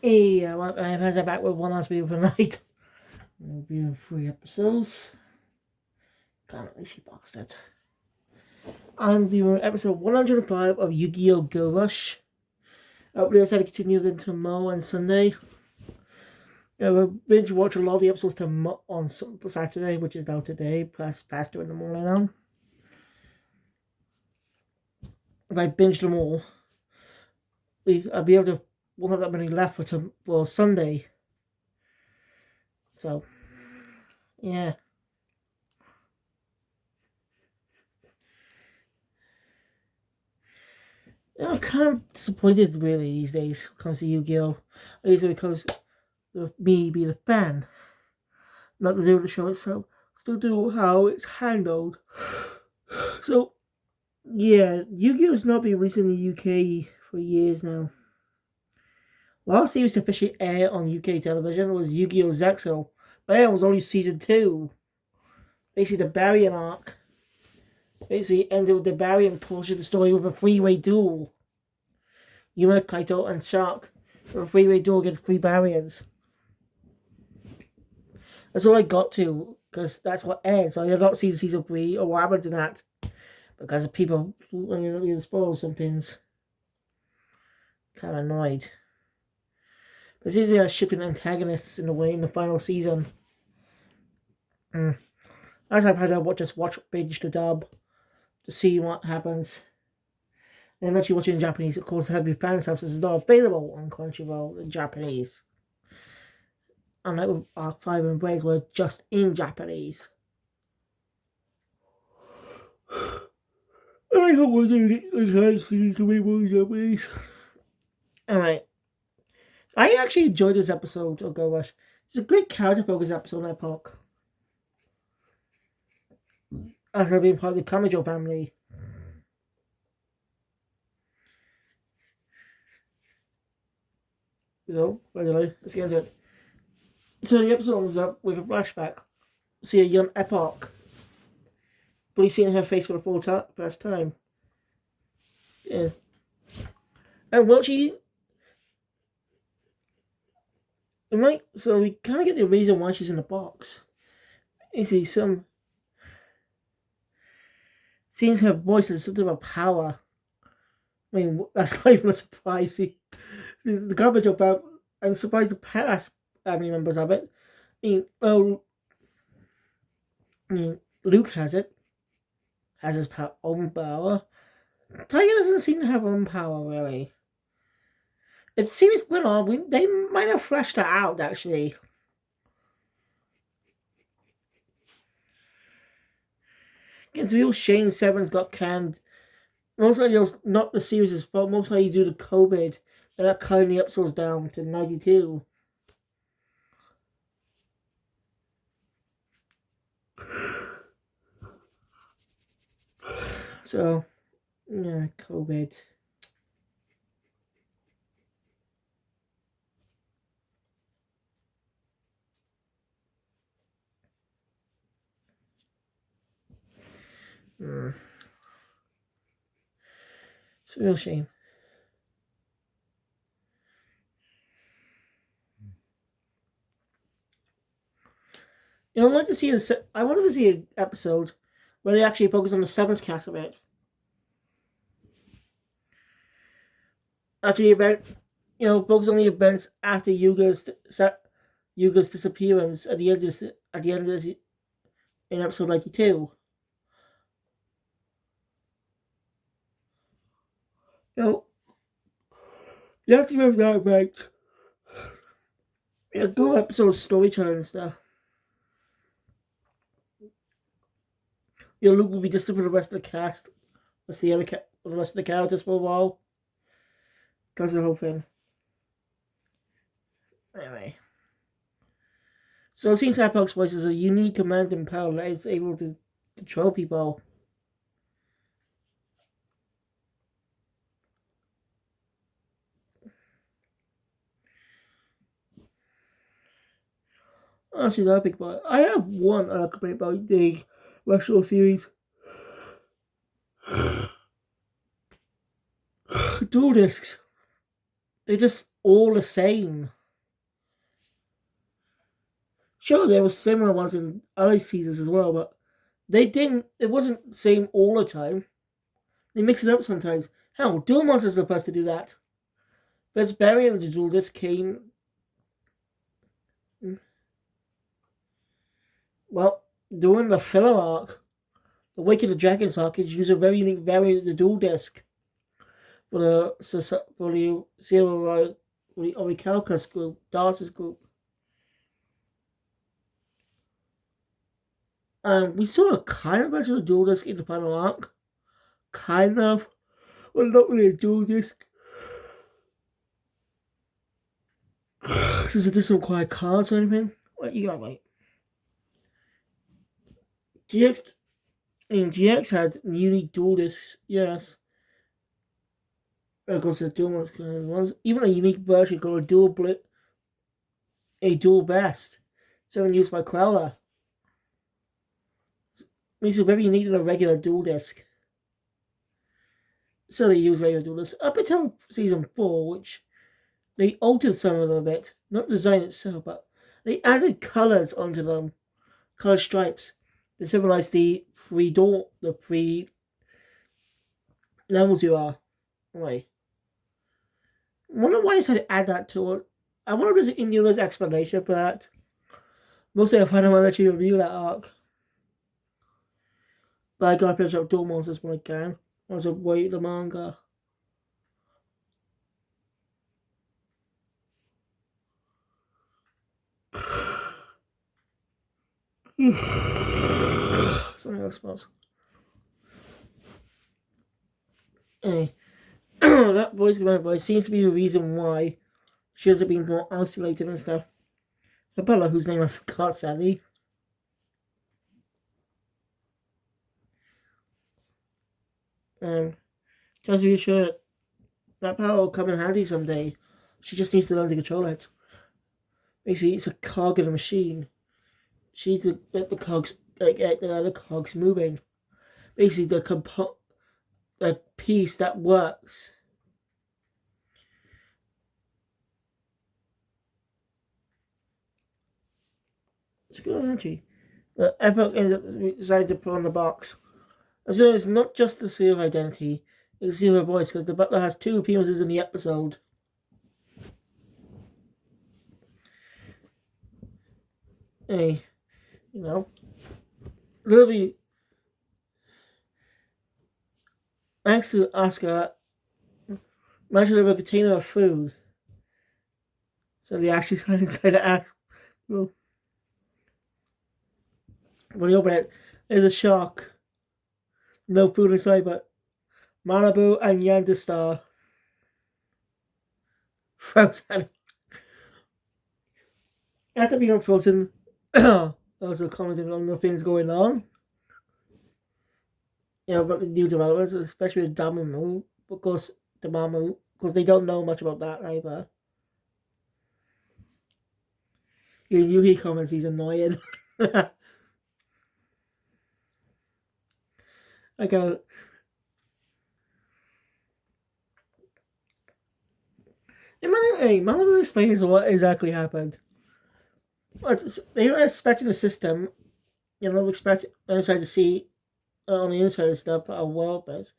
Hey, I'm back with one last video for the night. We'll be in 3 episodes. Kind of lazy bastard. I'm doing episode 105 of Yu-Gi-Oh! Go Rush. We decided to continue it into tomorrow and Sunday. We'll binge watch a lot of the episodes on Saturday, which is now today, plus faster in the morning now. If I binge them all, I'll be able to, won't have that many left for Sunday. So, yeah. I'm kind of disappointed really these days when it comes to Yu-Gi-Oh! At least because of me being a fan. Not to do the show itself. Still do how it's handled. So, yeah, Yu-Gi-Oh's not been released in the UK for years now. Last series to officially air on UK television was Yu-Gi-Oh! Zexal, but it was only season 2. Basically, the Baryon arc. Basically, ended with the Baryon portion of the story with a 3-way duel. Yuma, Kaito, and Shark for a 3-way duel against 3 Baryons. That's all I got to, because that's what aired. So I have not seen season 3 or what happened in that. Because of people really spoil some things. Kind of annoyed. But it's easy shipping antagonists in a way in the final season. As I've had to just watch binge the dub to see what happens. And I'm actually watching in Japanese. Of course, Heavy Fan Subs is not available on Crunchyroll in Japanese. Unlike with Arc 5 and Braids, were just in Japanese. I hope we're doing it to be more Japanese. Alright. I actually enjoyed this episode of Go Rush. It's a great character focus episode on Epoch. After being part of the Kamijo family. So, anyway, let's get into it. So the episode was up with a flashback. See a young Epoch. But seeing her face for the first time. Yeah. And what she... Right, so we kind of get the reason why she's in the box. You see, seems her voice is something about power. I mean, that's not even a surprise. See, the garbage about... I'm surprised the past family members of it. Luke has it. Has his own power. Tiger doesn't seem to have own power, really. If the series went on, they might have fleshed that out, actually. It's real shame Seven's got canned. Most likely, not the series' fault. Most likely due to COVID. They're not cutting the episodes down to 92. So, yeah, COVID. It's a real shame. You know, I wanted to see an episode where they actually focus on the Seven's cast of it. After the event, focus on the events after Yuga's disappearance at the end of this in episode 92. You have to remember that, right? Go episode storytelling and stuff. Luke will be distant for the rest of the cast. The rest of the characters for a while. Because of the whole thing. Anyway. So it seems Epoch's voice is a unique commanding power that is able to control people. Actually, not big about it. I have one complaint about the Russian series. Dual discs. They just all the same. Sure, there were similar ones in other seasons as well, but they didn't. It wasn't the same all the time. They mix it up sometimes. Hell, Duel Monsters supposed to do that. Best variant of the Duel Disc came. Well, during the filler arc, the Wake of the Dragons arc, it used a very unique variant of the Duel Disc for the Zero for the Orichalcus group, Darcy's group. We saw a kind of version of the Duel Disc in the final arc. Kind of. Well, not really a Duel Disc. Since it doesn't require cards or anything. Wait, you gotta wait. GX had unique Duel Discs, yes. Of course, the Duel ones. Even a unique version called a Duel Best. Something used by Crowler. Makes it very unique than a regular Duel Disc. So they use regular Duel Discs up until season 4, which they altered some of them a bit. Not the design itself, but they added colors onto them. Colored stripes to symbolize the three levels you are. Right. I wonder why they decided to add that to it. I wonder if there's an Indiana's explanation for that. Mostly I find I want to actually review that arc. But I gotta finish up Duel Monsters when I can. I was wait the manga. Something else smells. Anyway, that voice command seems to be the reason why she hasn't been more isolated and stuff. Bella, whose name I forgot sadly. Just to be sure that power will come in handy someday. She just needs to learn to control it. Basically, it's a cog in a machine. She needs to get the cogs, get the other cogs moving. Basically, the piece that works. It's good energy. But Epoch ends up deciding to put on the box. As well as not just the seal of identity, it's the seal of voice, because the butler has 2 appearances in the episode. Hey, you know, Ruby, thanks to Oscar, imagine a container of food. So they actually signed inside to ask. Well, when you open it, there's a shock. No food inside, but Malibu and Yandestar. Frozen. After being frozen, also commenting on the things going on. You know, about the new developments, especially with Dormammu, because they don't know much about that either. Even Yuhi comments he's annoying. I gotta. Malibu explains what exactly happened. They were expecting the system, expect inside to see on the inside of stuff our world base.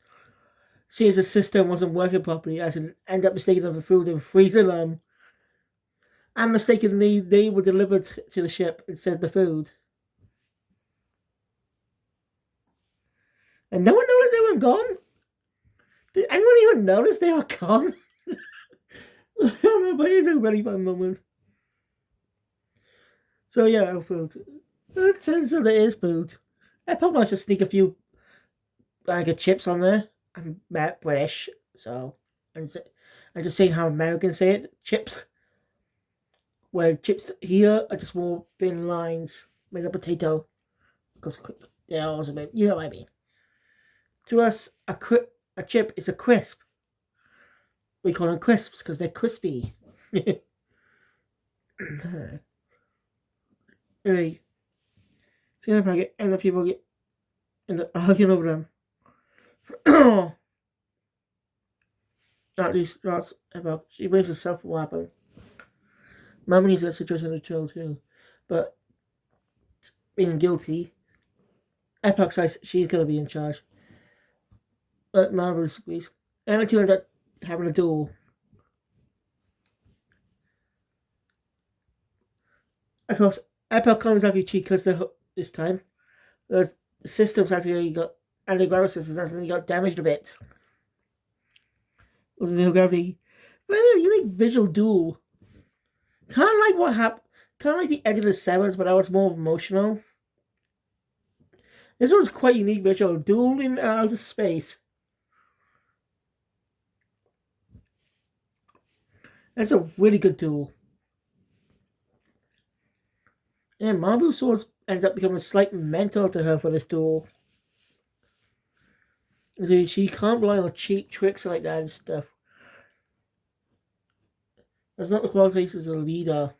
See as the system wasn't working properly, as in end up mistaking them for food and freezing them. And mistakenly they were delivered to the ship instead of the food. And no one noticed they were gone? Did anyone even notice they were gone? I don't know, but it's a really fun moment. So yeah, food. It turns out there is food. I probably might just sneak a few bag of chips on there. I'm British, so I'm just saying how Americans say it. Chips. Where chips here are just more thin lines made of potato. Because they're also made, you know what I mean. To us, a chip is a crisp. We call them crisps because they're crispy. Anyway, see if I get and the people get end up arguing over them. At least that's about. She brings herself a weapon. Mum needs that situation to chill too, but being guilty, Epoch says she's gonna be in charge. But Marvel disagrees. And the two end up having a duel. Of course, Epoch comes out cheat because this time. Whereas the systems actually got anti-gravity systems actually got damaged a bit. It was zero gravity. Very unique visual duel. Kind of like what happened. Kind of like the end of the Sevens, but that was more emotional. This was quite unique visual. Dueling out of space. That's a really good duel. And Mabu Swords ends up becoming a slight mentor to her for this duel. She can't rely on cheap tricks like that and stuff. That's not the qualities as a leader.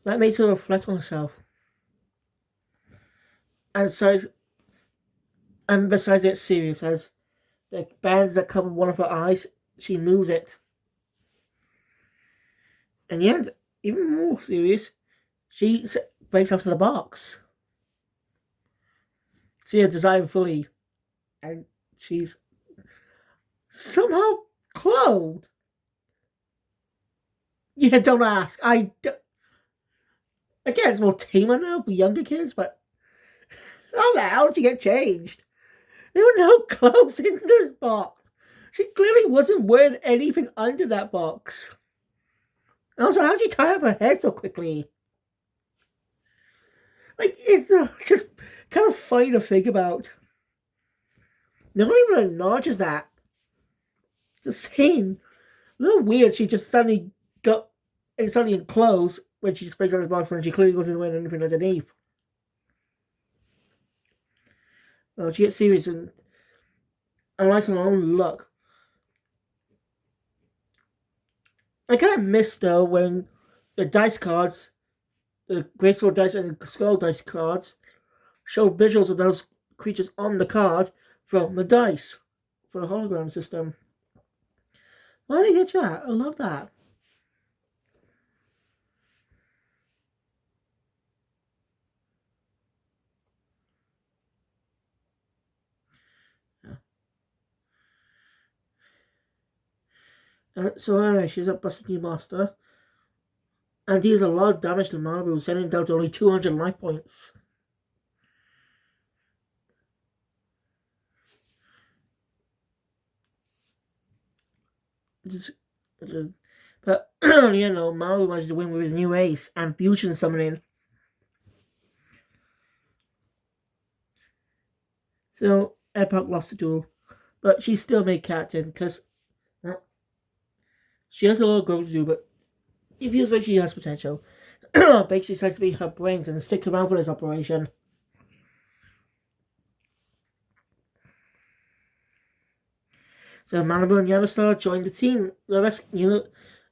That makes her reflect on herself. And besides it's serious, as the bands that cover one of her eyes, she moves it. And yet, even more serious, she breaks out of the box. See her design fully, and she's somehow clothed. Yeah, don't ask. Again, it's more tamer now for younger kids, but how the hell did she get changed? There were no clothes in the box. She clearly wasn't wearing anything under that box. Also, how'd she tie up her hair so quickly? Like, it's just kind of funny to think about. No one even acknowledges that. Just saying. A little weird she just suddenly got suddenly in clothes when she just breaks out of the box when she clearly wasn't wearing anything underneath. Well, she gets serious and likes her own look. I kind of missed though when the dice cards, the graceful dice and the skull dice cards, show visuals of those creatures on the card from the dice for the hologram system. Why did they get that? I love that. So anyway, she's up busting new master. And deals a lot of damage to Mabu, sending down to only 200 life points. But, Mabu managed to win with his new ace and fusion summoning. So, Epoch lost the duel. But she still made captain because she has a lot of growth to do, but it feels like she has potential. Basically decides to be her brains and stick around for this operation. So Malibu and Yellowstar joined the team, the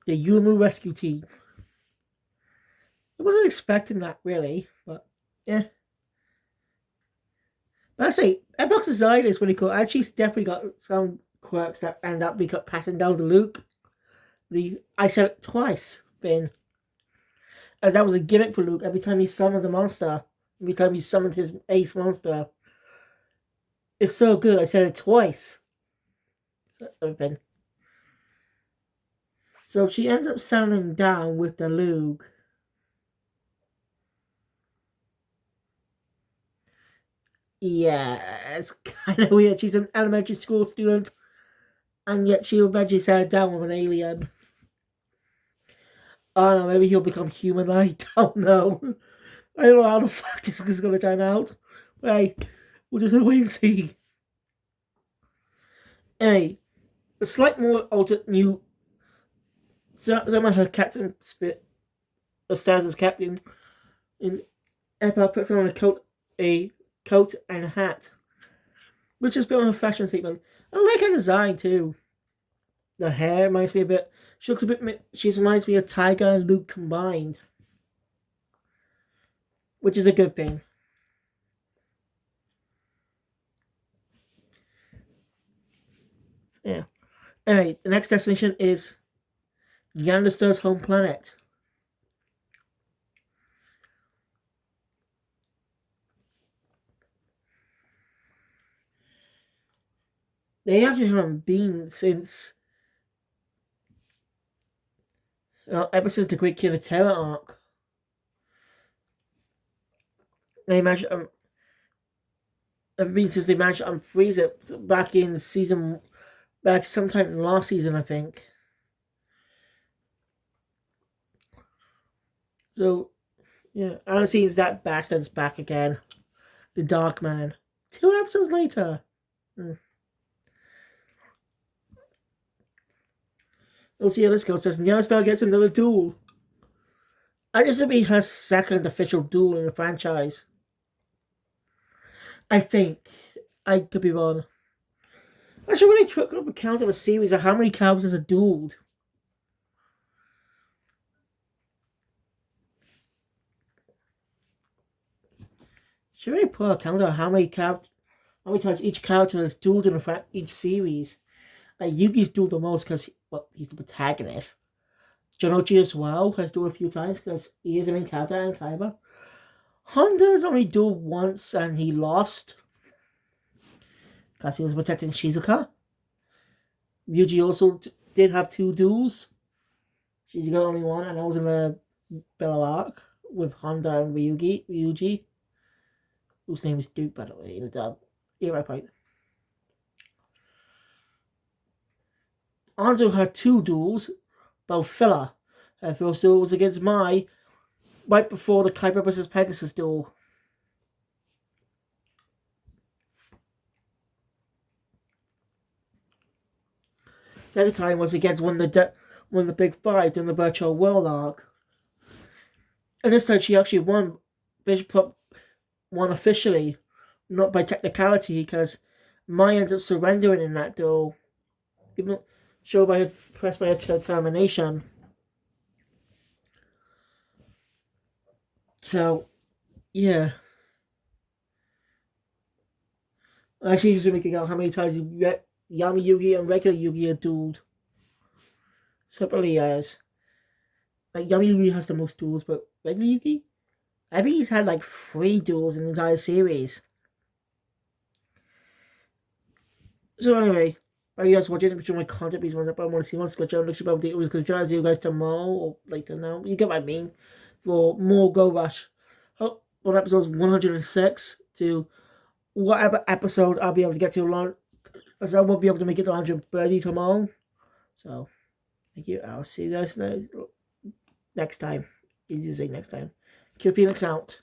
Yumu rescue team. I wasn't expecting that really, but yeah. But I say, Epoch's design is pretty cool. And she's definitely got some quirks that end up being passing down to Luke. I said it twice, Ben. As that was a gimmick for Luke every time he summoned the monster. Every time he summoned his ace monster. It's so good, I said it twice. Ben. So she ends up settling down with the Luke. Yeah, it's kind of weird. She's an elementary school student, and yet she eventually settled down with an alien. I don't know, maybe he'll become human. I don't know. I don't know how the fuck this is going to turn out. But hey, we'll just wait and see. Anyway, a slight more altered new. Some of her captain spit, or stands as captain, in Epoch puts on a coat and a hat, which is a bit of a fashion statement. I like her design too. The hair reminds me a bit. She looks a bit. She reminds me of Tiger and Luke combined, which is a good thing. Yeah. Anyway, the next destination is Yandester's home planet. They actually haven't been since ever since the Great Killer Terror arc. They managed ever been since they managed to unfreeze it back in season back sometime last season, I think. So yeah, I don't see that bastard's back again. The Dark Man. 2 episodes later. We'll see how this goes. Says Yellowstar gets another duel. I guess it'll be her second official duel in the franchise. I think. I could be wrong. I should really took up a count of a series of how many characters are dueled. Should really put a count of how many times each character has dueled in each series. Like Yuki's dueled the most because he's the protagonist. Jonochi as well has dueled a few times because he is the main character in Kaiba. Honda's only dueled once and he lost because he was protecting Shizuka. Ryuji also did have 2 duels. Shizuka only one, and that was in the Bellow arc with Honda and Ryuji, whose name is Duke, by the way, in the dub. Yeah, right point. Anzo had 2 duels, both filler. Her first duel was against Mai, right before the Kaiba vs Pegasus duel. Second time was against one of the big 5 during the Virtual World arc. And this time she actually won officially, not by technicality, because Mai ended up surrendering in that duel, even shown by her pressed by her determination. So, yeah. Actually, just making out how many times Yami Yugi and regular Yugi are dueled separately as. Like, Yami Yugi has the most duels, but regular Yugi? I think he's had like 3 duels in the entire series. So anyway, thank you guys for watching. If you enjoy my content, please want to see one Scotch. Look about it. Was going to see you guys tomorrow or later now. You get what I mean. For more Go Rush. On episodes 106 to whatever episode I'll be able to get to along. Because I won't be able to make it to 130 tomorrow. So, thank you. I'll see you guys next time. Easy to say next time. QPNX out.